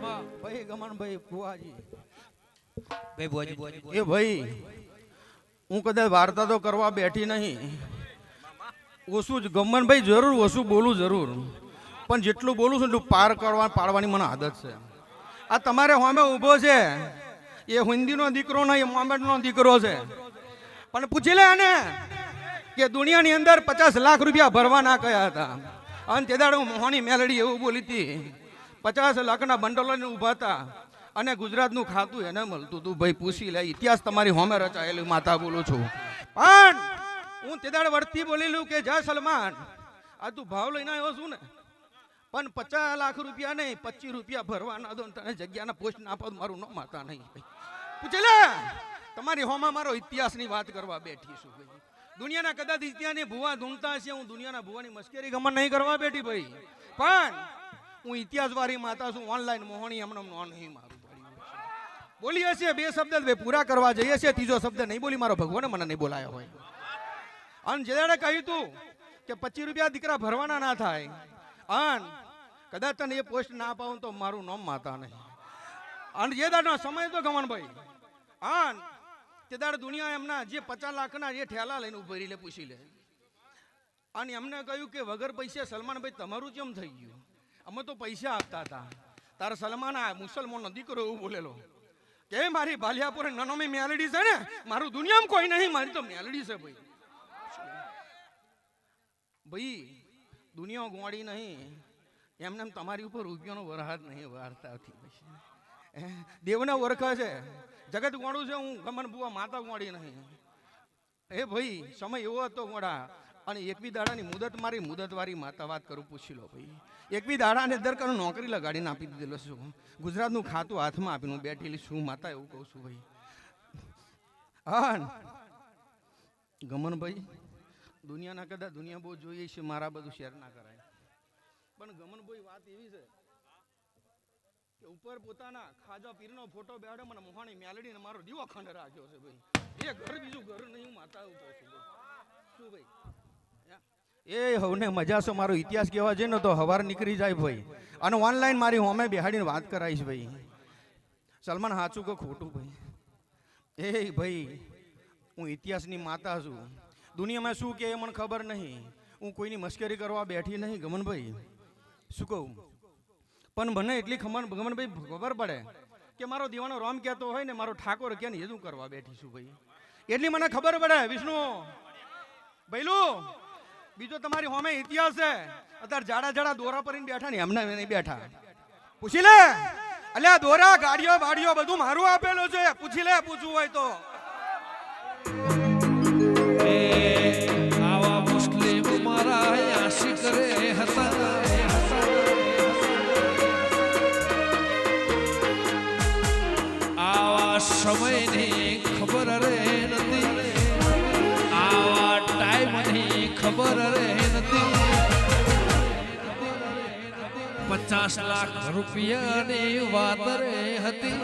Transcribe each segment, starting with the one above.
ભાઈ ગમનભાઈ ફુવાજી ભાઈ બોજી એ ભાઈ હું કદાચ વાર્તા તો કરવા બેઠી નહીં, ઓછું જ ગમનભાઈ જરૂર ઓછું બોલું જરૂર, પણ જેટલું બોલું છું એટલું પાર કરવા પાડવાની મને આદત છે. આ તમારે હોમે ઊભો છે એ હિન્દીનો દીકરો નહીં, મોહમ્મદનો દીકરો છે, પણ પૂછી લે ને કે દુનિયાની અંદર 50 લાખ રૂપિયા ભરવાના કયા હતા, અને તે દાડે મોહની મેલડી એવું બોલી હતી 50 લાખના બંડલો ઊભા હતા અને ગુજરાતનું ખાતું એને મળતું તું. ભાઈ પૂછી લે, ઇતિહાસ તમારી હોમે રચાયેલી માતા બોલું છું. પણ હું તે દાડે વર્તી બોલેલું કે જા સલમાન આ તું ભાવ લઈને આવ્યો છું ને, પણ 50 લાખ રૂપિયા નહીં 25 રૂપિયા ભરવાના દો, તને જગ્યાના પોસ્ટ ના આપો મારું ન માતા નહીં. પૂછી લે, તમારી હોમાં મારો ઇતિહાસની વાત કરવા બેઠી છું. ભાઈ દુનિયાના કદાચ ઇતિહાસની ભુવા ધૂમતા છે, હું દુનિયાના ભુવાની મસ્કરી ગમન નહીં કરવા બેઠી ભાઈ, પણ હું ઇતિહાસ વાળી માતા છું. ઓનલાઈન મોહણી હમણાં નો નહીં મારું બોલી હશે બે શબ્દ બે પૂરા કરવા જઈએ છે, ત્રીજો શબ્દ નહીં બોલી, મારો ભગવાને મને નહીં બોલાયો હોય. અને જે દાડે કહ્યું તું કે 25 રૂપિયા દીકરા ભરવાના ના થાય, અને કદાચ તને એ પોસ્ટ ના પાવું તો મારું નામ માતા નહીં. અને જે દાડનો સમય તો ગમનભાઈ, અને તે દાડે દુનિયા એમના જે 50 લાખના જે ઠેલા લઈને ઉભરી લે પૂછી લે, અને એમને કહ્યું કે વગર પૈસે સલમાનભાઈ તમારું કેમ થઈ ગયું, અમે તો પૈસા આપતા હતા. તારા સલમાન આ મુસલમાનનો દીકરો એવું બોલેલો કે મારી ભાલિયાપુર નનોમી મેલડી છે ને, મારું દુનિયામાં કોઈ નહીં, મારી તો મેલડી છે. ભાઈ ભાઈ દુનિયા ગોળી નહીં, એમને તમારી ઉપર રૂપિયાનો વરહાદ નહીં વાર્તાથી. દેવને ઓળખે છે, જગત ગોળું છે, હું ગમન બુવા માતા ગોળી નહીં. એ ભાઈ સમય એવો હતો ગોળા, અને એકવી દાડાની મુદત મારી મુદતવાળી માતા વાત કરું પૂછી લો. ભાઈ એકવી દાડાને દર કરું નોકરી લગાડીને આપી દીધેલો છું, ગુજરાતનું ખાતું હાથમાં આપીને બેઠેલી છું માતા, એવું કહું છું. ભાઈ હા ગમનભાઈ દુનિયાના કદાચ દુનિયા બહુ જોઈએ છે, મારા બધું શેર ના કરાય, પણ ગમનભાઈ વાત એવી છે કે ઉપર પોતાના ખાજા પીરનો ફોટો બેહાડે મને મોહાણી મેલડીને મારો દીવો ખંડ રાખ્યો છે. ભાઈ એ ઘર બીજું ઘર નહીં, હું માતા એવું કહું છું. શું ભાઈ એ હવને મજા છે, મારો ઇતિહાસ કહેવા છે ને તો હવાર નીકળી જાય ભાઈ, અને ઓનલાઈન મારી હોમે બેહાડીને વાત કરાવીશ. ભાઈ સલમાન સાચું કે ખોટું? ભાઈ એ ભાઈ હું ઇતિહાસની માતા છું, દુનિયામાં શું કે મને ખબર નહીં, હું કોઈની મશ્કરી કરવા બેઠી નહીં ગમનભાઈ, શું કહું. પણ મને એટલી ગમનભાઈ ખબર પડે કે મારો દીવાનો રામ કહેતો હોય ને મારો ઠાકોર કે ને એ જ હું કરવા બેઠી છું. ભાઈ એટલી મને ખબર પડે વિષ્ણુ ભૈલું. બીજો તમારી હોમે ઇતિહાસ છે, અત્યારે જાડા જાડા દોરા પરીને બેઠા ને એમને નહીં બેઠા. પૂછી લે, અલ્યા દોરા ગાડીઓ બાડીઓ બધું મારું આપેલું છે, પૂછી લે પૂછવું હોય તો. આવા મુસ્લિમ મારા આશિક રે હતા, આવા સમયની ખબર રે નથી, આવા ટાઈમની ખબર રે નથી. 50 લાખ રૂપિયાની વાત રે હતી,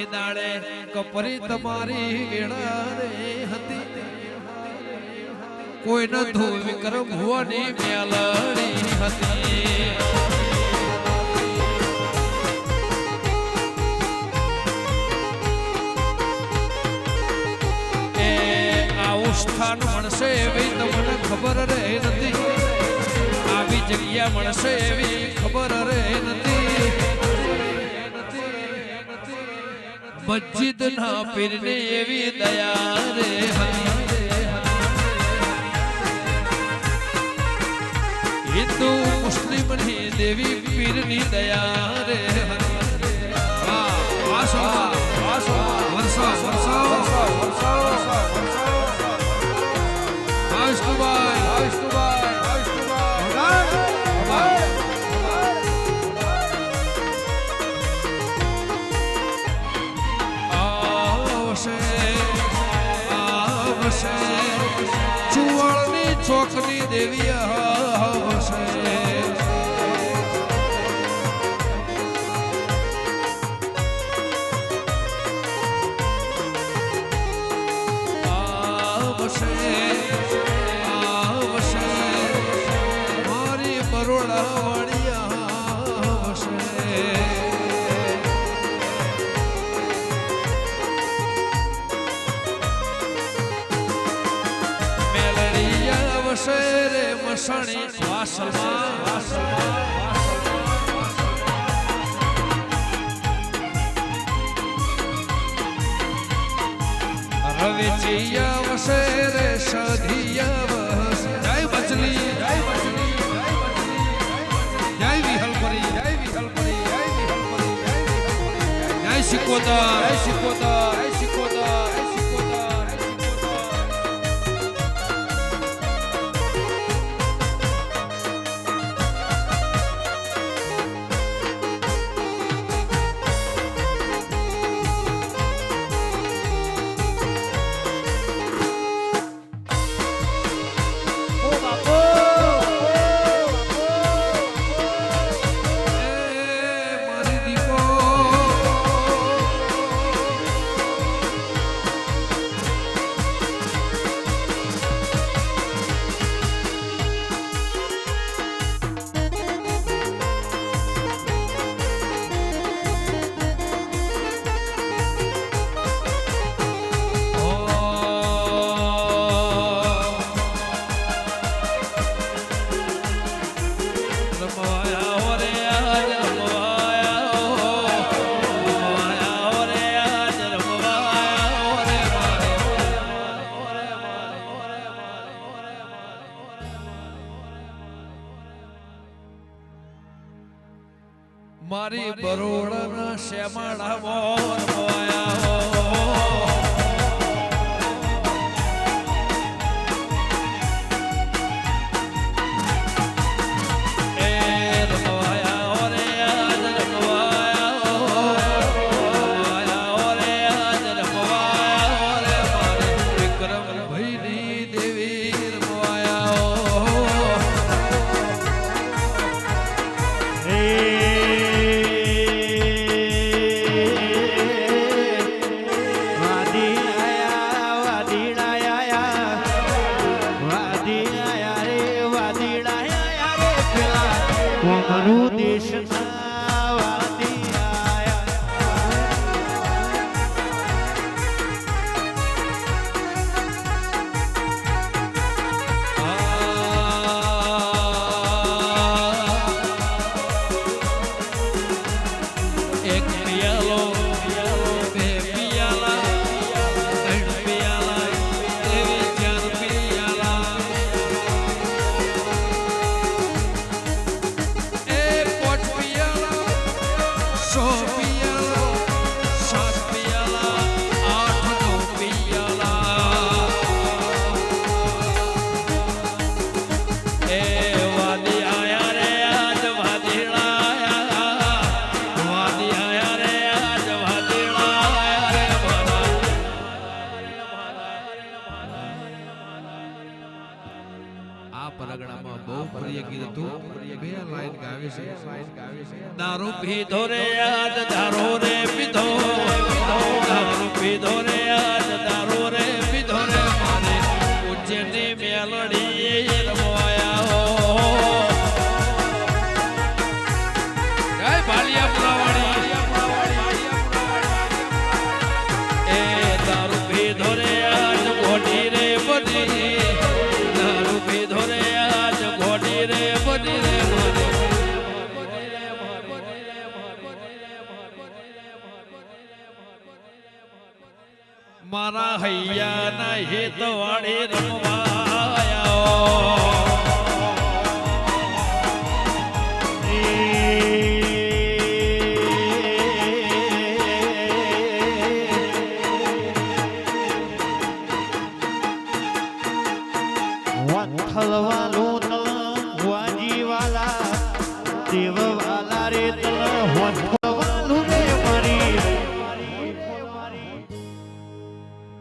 એ દાડે કપરી તમારી વેળા રે હતી, કોઈ ન વિક્રમ ભુવાની મેલડી હતી. એ આવું સ્થાન મળશે એવી તમને ખબર રે નથી, આવી જગ્યા મળશે એવી ખબર રે નથી. મસ્જિદ ના પીરને એવી દયા રે હતી, હિન્દુ મુસ્લિમ ની દેવી પીરની દયા રે હતી. ચુવાળની ચોકની દેવી આવશે, આવશે મારી બરોડા વાળિયા વેસણી વાસલમાં રવિજીયા વસે રે સધિયા વસે જય બચલી જય બચલી જય વિહલપરી જય વિહલપરી જય વિહલપરી જય સિકોદર જય સિકોદર જય સિકોદર જય સિકોદર મારી બરોડાના શ્યામાળા મોર મોયા દારૂ પીધો રે આજ દારૂ રે પીધો દારૂ પીધો રે આજ દારૂ રે પીધો રે મારે ઉજ્જૈનની મેલડી રમવાયા હો જય ભાલિયા પુરાવાડી એ દારૂ પીધો રે આજ ઘોડી રે બધી દારૂ પીધો રે આજ ઘોડી રે બધી રે મારે મારા હૈયાના હેતવાડી રમવાયા વંથલવાલો તલ વાજીવાલા દેવવાલા રે તલ વંથલવાલું રે મારી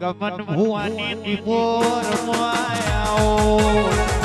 ગમન ભુવાની દીપોર માયા